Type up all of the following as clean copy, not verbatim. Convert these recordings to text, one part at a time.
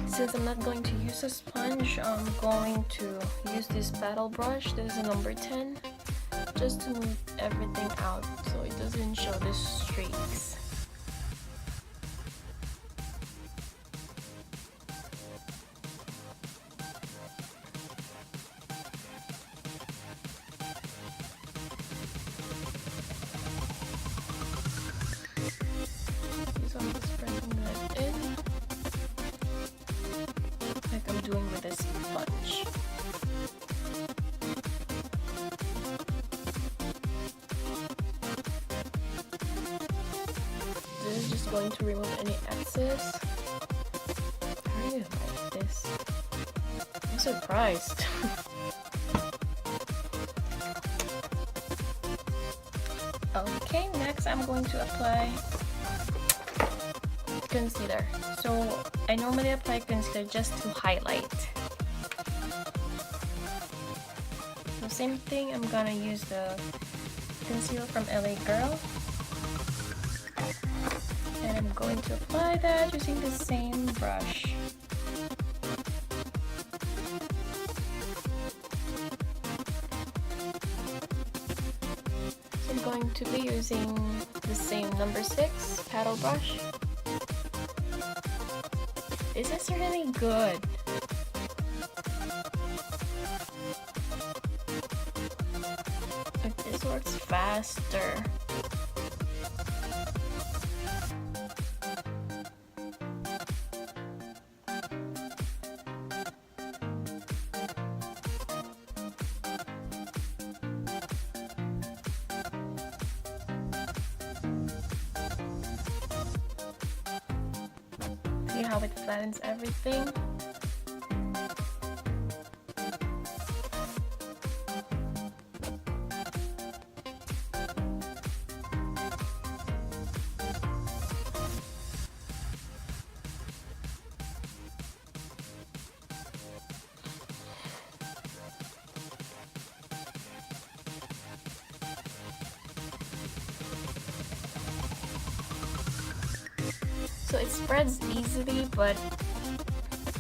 Since I'm not going to use a sponge, I'm going to use this paddle brush. This is a number 10, just to move everything out so it doesn't show the streaks. So I'm just pressing that in, like I'm doing with a sponge. This is just going to remove any excess. I really like this. I'm surprised. Okay, next I'm going to apply concealer. So I normally apply concealer just to highlight. So same thing, I'm gonna use the concealer from LA Girl. And I'm going to apply that using the same brush. So I'm going to be using the same number 6 paddle brush. This is really good. Like, this works faster. See how it flattens everything? So it spreads easily, but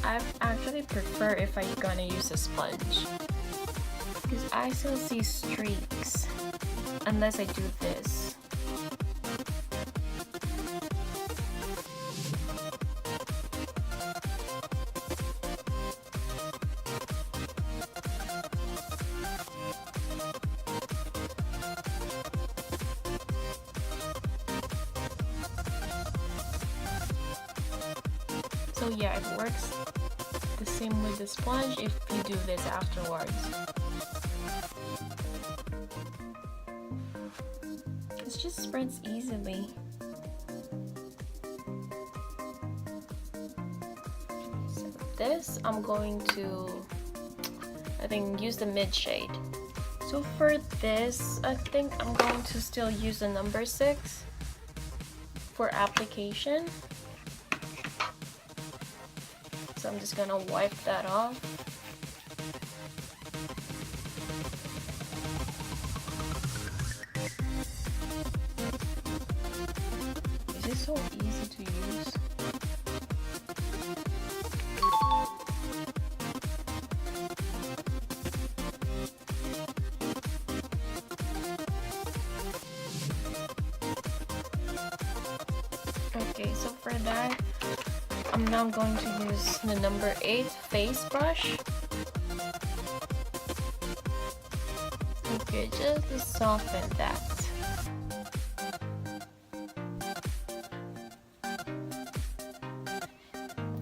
I actually prefer if I'm gonna use a sponge, because I still see streaks unless I do this. So yeah, it works the same with the sponge if you do this afterwards. It just spreads easily. So this, I'm going to, I think, use the mid shade. So for this, I think I'm going to still use the number 6 for application. So I'm just gonna wipe that off. This is so easy to use. Okay, so for that, I'm now going to use the number 8 face brush. Okay, just to soften that.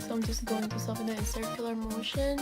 So I'm just going to soften it in circular motion.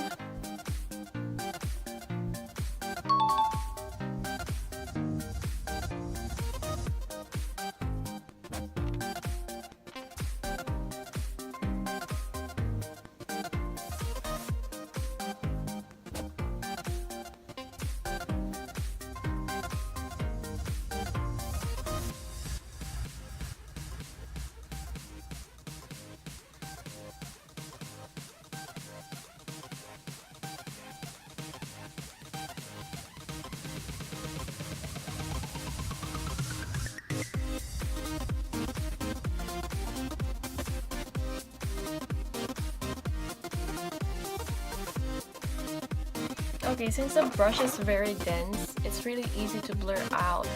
Okay, since the brush is very dense, it's really easy to blur out.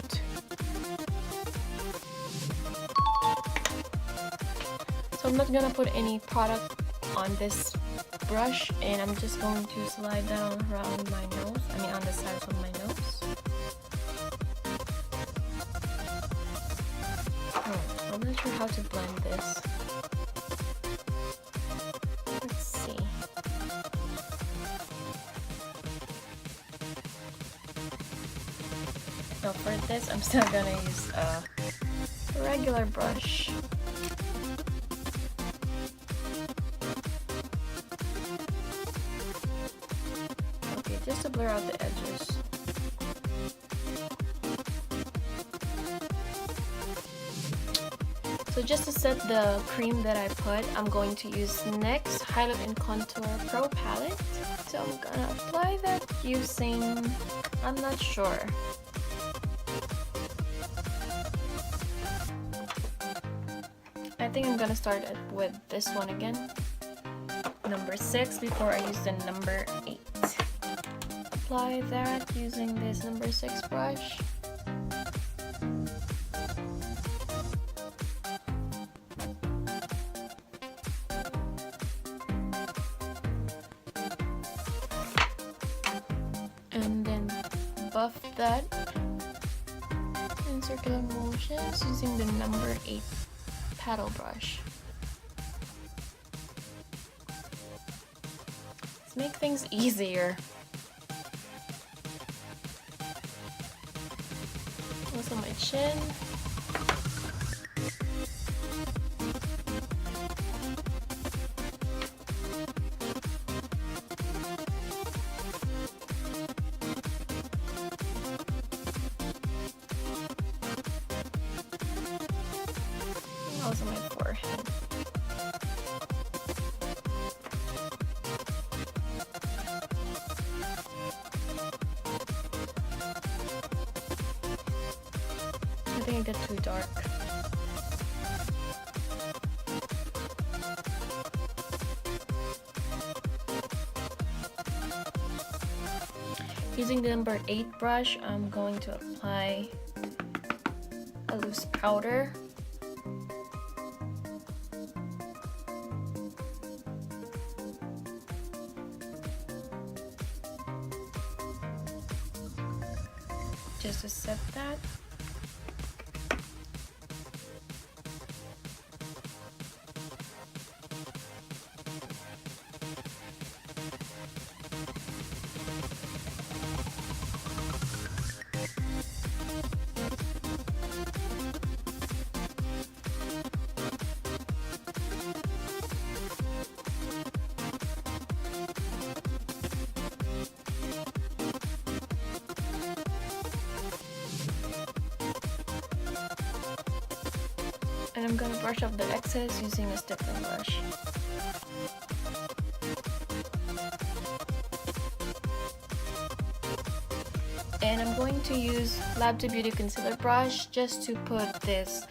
So I'm not gonna put any product on this brush, and I'm just going to slide down around my nose, on the sides of my nose. I'm not sure how to blend this. Let's see. Now for this, I'm still gonna use a regular brush. Okay, just to blur out the edges. So just to set the cream that I put, I'm going to use NYX Highlight and Contour Pro Palette. So I'm gonna apply that using, I'm not sure. I think I'm gonna start with this one again. Number 6 before I use the number 8. Apply that using this number 6 brush. And then buff that in circular motions using the number 8 paddle brush. Let's make things easier. Also my chin. Also my forehead. I think I got too dark. Using the number 8 brush, I'm going to apply a loose powder. Just to set that. And I'm gonna brush off the excess using a stippling brush. And I'm going to use Lab2 Beauty Concealer brush just to put this.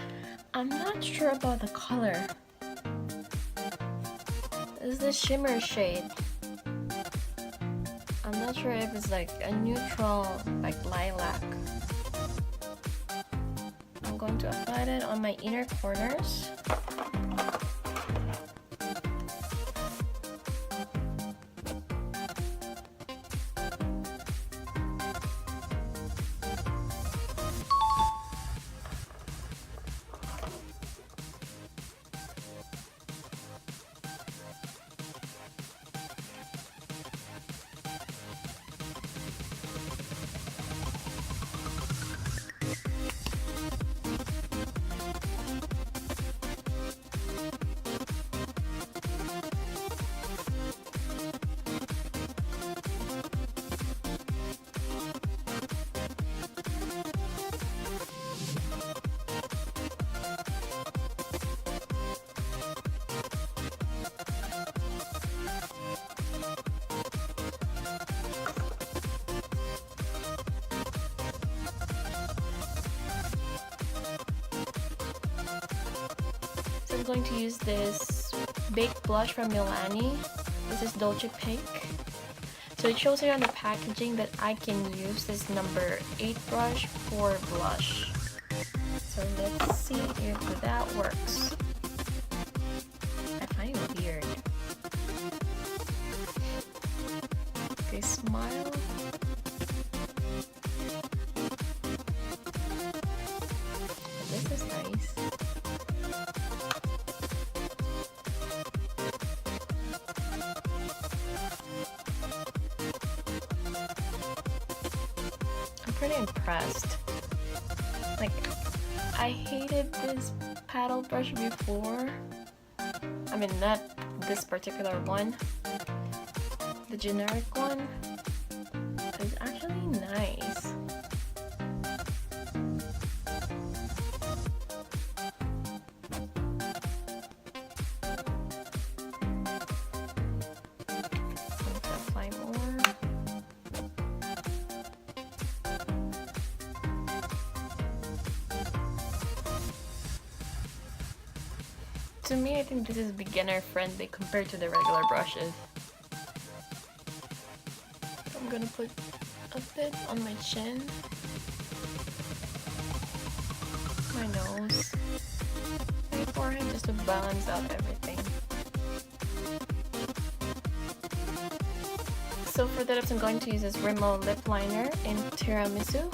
I'm not sure about the color. This is the shimmer shade. I'm not sure if it's like a neutral, like lilac. I'm going to apply it on my inner corners. I'm going to use this baked blush from Milani. This is Dolce Pink. So it shows here on the packaging that I can use this number 8 brush for blush. So let's see if that works. I find it weird. Okay, smile. This is nice. I'm pretty impressed. Like, I hated this paddle brush before. I mean, not this particular one. The generic one. It's actually nice. Apply more. To me, I think this is beginner friendly compared to the regular brushes. I'm gonna put a bit on my chin, my nose, my forehead, just to balance out everything. So for the lips, I'm going to use this Rimmel lip liner in Tiramisu.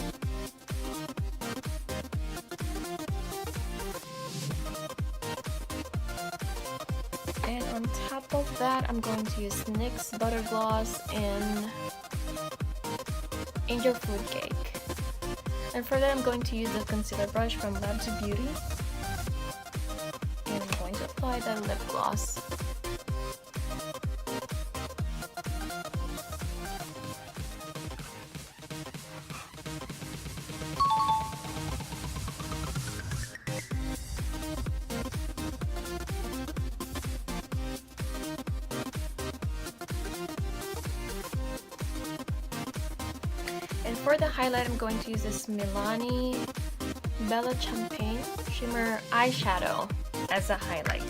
And on top of that, I'm going to use NYX Butter Gloss in Angel Food Cake. And for that, I'm going to use the concealer brush from Lab2 Beauty. And I'm going to apply the lip gloss. And for the highlight, I'm going to use this Milani Bella Champagne Shimmer Eyeshadow as a highlight.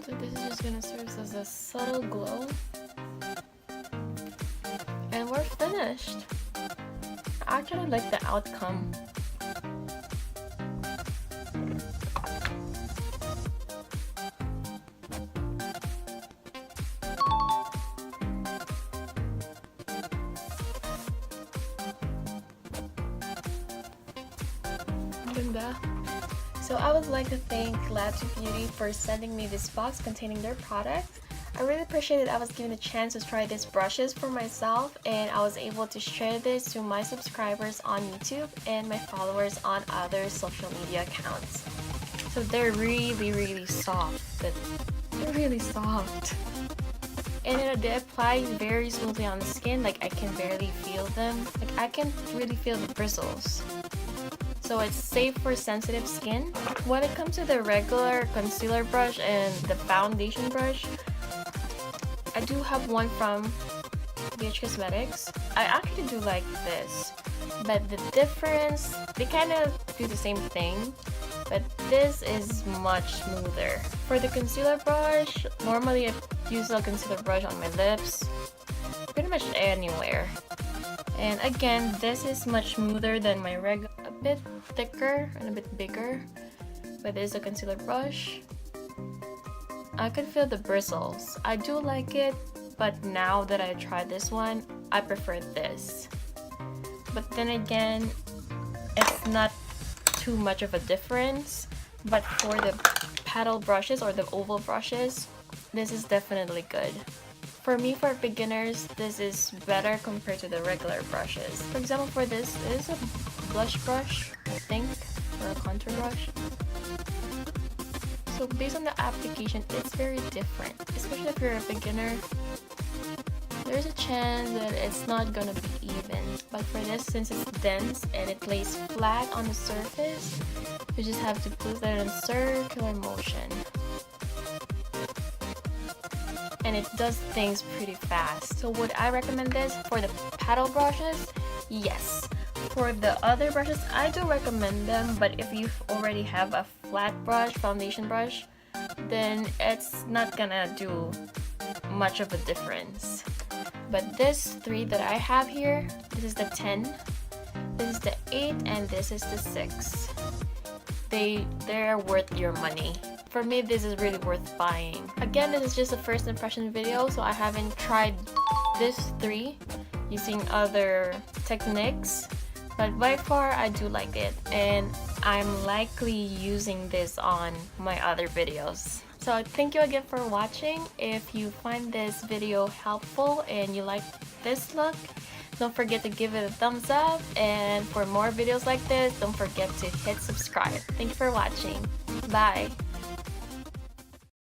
So this is just going to serve as a subtle glow. And we're finished. I actually like the outcome. Ganda. So I would like to thank Lab2 Beauty for sending me this box containing their products. I really appreciate that I was given a chance to try these brushes for myself, and I was able to share this to my subscribers on YouTube and my followers on other social media accounts. So they're really soft. They're really soft. And they apply very smoothly on the skin, like I can barely feel them. Like I can really feel the bristles. So it's safe for sensitive skin. When it comes to the regular concealer brush and the foundation brush, I do have one from BH Cosmetics. I actually do like this, but the difference, they kind of do the same thing, but this is much smoother. For the concealer brush, normally I use a concealer brush on my lips, pretty much anywhere. And again, this is much smoother than my regular, a bit thicker and a bit bigger, but this is a concealer brush. I can feel the bristles. I do like it, but now that I tried this one, I prefer this. But then again, it's not too much of a difference. But for the paddle brushes or the oval brushes, this is definitely good. For me, for beginners, this is better compared to the regular brushes. For example, for this, it is a blush brush, I think, or a contour brush. So based on the application, it's very different, especially if you're a beginner. There's a chance that it's not gonna be even, but for this, since it's dense and it lays flat on the surface, you just have to put that in circular motion. and it does things pretty fast. So would I recommend this for the paddle brushes? Yes. For the other brushes, I do recommend them, but if you already have a flat brush, foundation brush, then it's not gonna do much of a difference. But this 3 that I have here, this is the 10, this is the 8, and this is the 6. They're worth your money. For me, this is really worth buying. Again, this is just a first impression video, so I haven't tried this 3 using other techniques, but by far I do like it, and I'm likely using this on my other videos. So thank you again for watching. If you find this video helpful and you like this look, don't forget to give it a thumbs up, and for more videos like this, don't forget to hit subscribe. Thank you for watching. Bye!